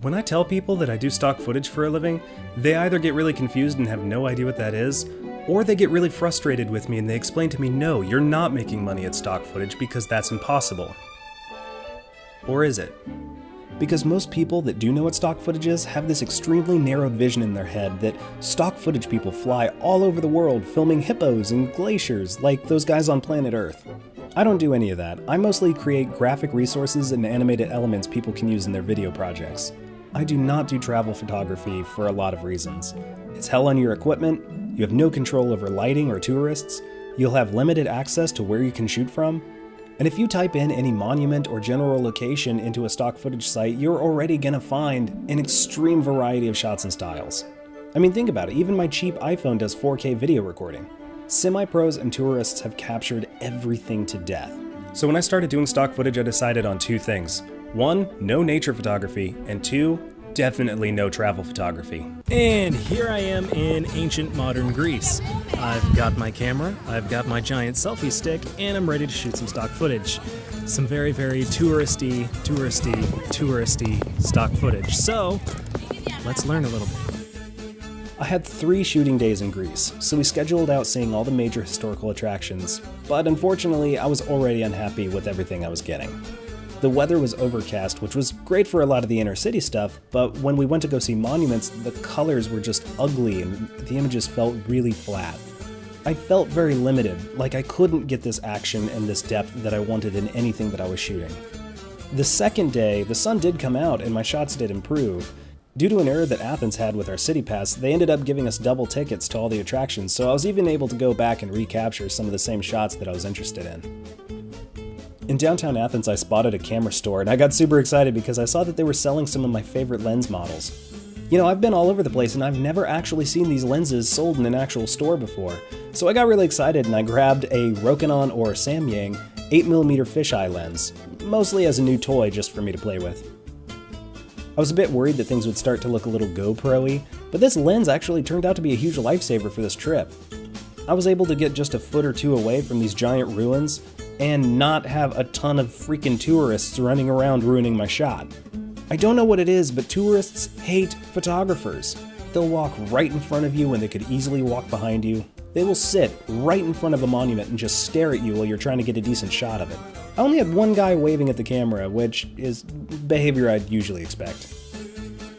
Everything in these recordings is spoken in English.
When I tell people that I do stock footage for a living, they either get really confused and have no idea what that is, or they get really frustrated with me and they explain to me, no, you're not making money at stock footage because that's impossible. Or is it? Because most people that do know what stock footage is have this extremely narrowed vision in their head that stock footage people fly all over the world filming hippos and glaciers like those guys on planet Earth. I don't do any of that. I mostly create graphic resources and animated elements people can use in their video projects. I do not do travel photography for a lot of reasons. It's hell on your equipment, you have no control over lighting or tourists, you'll have limited access to where you can shoot from, and if you type in any monument or general location into a stock footage site, you're already gonna find an extreme variety of shots and styles. I mean, think about it, even my cheap iPhone does 4K video recording. Semi-pros and tourists have captured everything to death. So when I started doing stock footage, I decided on two things. One, no nature photography, and two, definitely no travel photography. And here I am in ancient modern Greece. I've got my camera, I've got my giant selfie stick, and I'm ready to shoot some stock footage. Some very, very touristy stock footage. So, let's learn a little bit. I had 3 shooting days in Greece, so we scheduled out seeing all the major historical attractions, but unfortunately I was already unhappy with everything I was getting. The weather was overcast, which was great for a lot of the inner city stuff, but when we went to go see monuments, the colors were just ugly and the images felt really flat. I felt very limited, like I couldn't get this action and this depth that I wanted in anything that I was shooting. The second day, the sun did come out and my shots did improve. Due to an error that Athens had with our city pass, they ended up giving us double tickets to all the attractions, so I was even able to go back and recapture some of the same shots that I was interested in. In downtown Athens, I spotted a camera store, and I got super excited because I saw that they were selling some of my favorite lens models. You know, I've been all over the place, and I've never actually seen these lenses sold in an actual store before. So I got really excited, and I grabbed a Rokinon or Samyang 8mm fisheye lens, mostly as a new toy just for me to play with. I was a bit worried that things would start to look a little GoPro-y, but this lens actually turned out to be a huge lifesaver for this trip. I was able to get just a foot or two away from these giant ruins, and not have a ton of freaking tourists running around ruining my shot. I don't know what it is, but tourists hate photographers. They'll walk right in front of you when they could easily walk behind you. They will sit right in front of a monument and just stare at you while you're trying to get a decent shot of it. I only had one guy waving at the camera, which is behavior I'd usually expect.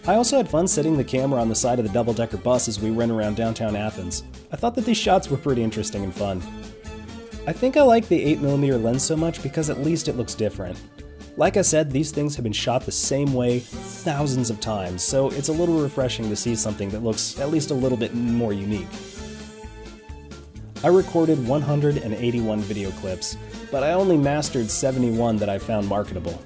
I also had fun setting the camera on the side of the double-decker bus as we ran around downtown Athens. I thought that these shots were pretty interesting and fun. I think I like the 8mm lens so much because at least it looks different. Like I said, these things have been shot the same way thousands of times, so it's a little refreshing to see something that looks at least a little bit more unique. I recorded 181 video clips, but I only mastered 71 that I found marketable.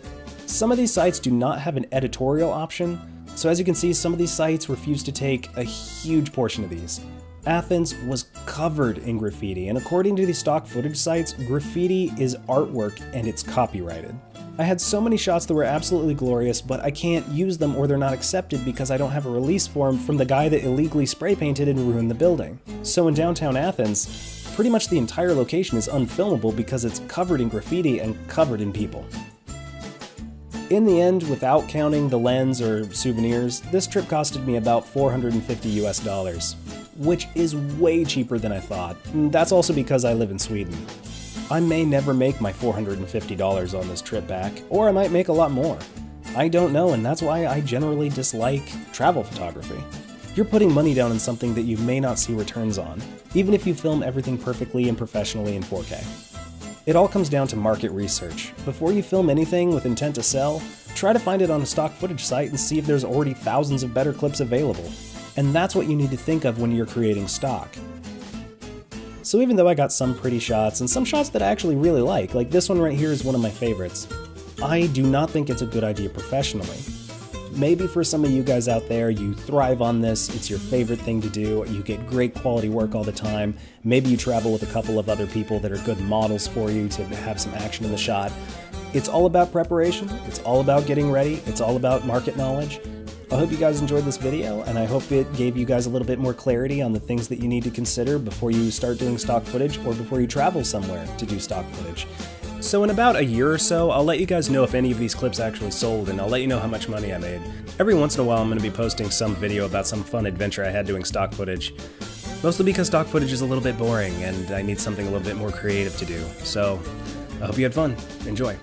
Some of these sites do not have an editorial option, so as you can see, some of these sites refuse to take a huge portion of these. Athens was covered in graffiti, and according to the stock footage sites, graffiti is artwork and it's copyrighted. I had so many shots that were absolutely glorious, but I can't use them or they're not accepted because I don't have a release form from the guy that illegally spray painted and ruined the building. So in downtown Athens, pretty much the entire location is unfilmable because it's covered in graffiti and covered in people. In the end, without counting the lens or souvenirs, this trip costed me about $450 US, which is way cheaper than I thought. That's also because I live in Sweden. I may never make my $450 on this trip back, or I might make a lot more. I don't know, and that's why I generally dislike travel photography. You're putting money down on something that you may not see returns on, even if you film everything perfectly and professionally in 4K. It all comes down to market research. Before you film anything with intent to sell, try to find it on a stock footage site and see if there's already thousands of better clips available. And that's what you need to think of when you're creating stock. So even though I got some pretty shots and some shots that I actually really like this one right here is one of my favorites, I do not think it's a good idea professionally. Maybe for some of you guys out there, you thrive on this, it's your favorite thing to do, you get great quality work all the time, maybe you travel with a couple of other people that are good models for you to have some action in the shot. It's all about preparation, it's all about getting ready, it's all about market knowledge. I hope you guys enjoyed this video, and I hope it gave you guys a little bit more clarity on the things that you need to consider before you start doing stock footage or before you travel somewhere to do stock footage. So in about a year or so, I'll let you guys know if any of these clips actually sold, and I'll let you know how much money I made. Every once in a while I'm going to be posting some video about some fun adventure I had doing stock footage. Mostly because stock footage is a little bit boring, and I need something a little bit more creative to do. So, I hope you had fun. Enjoy.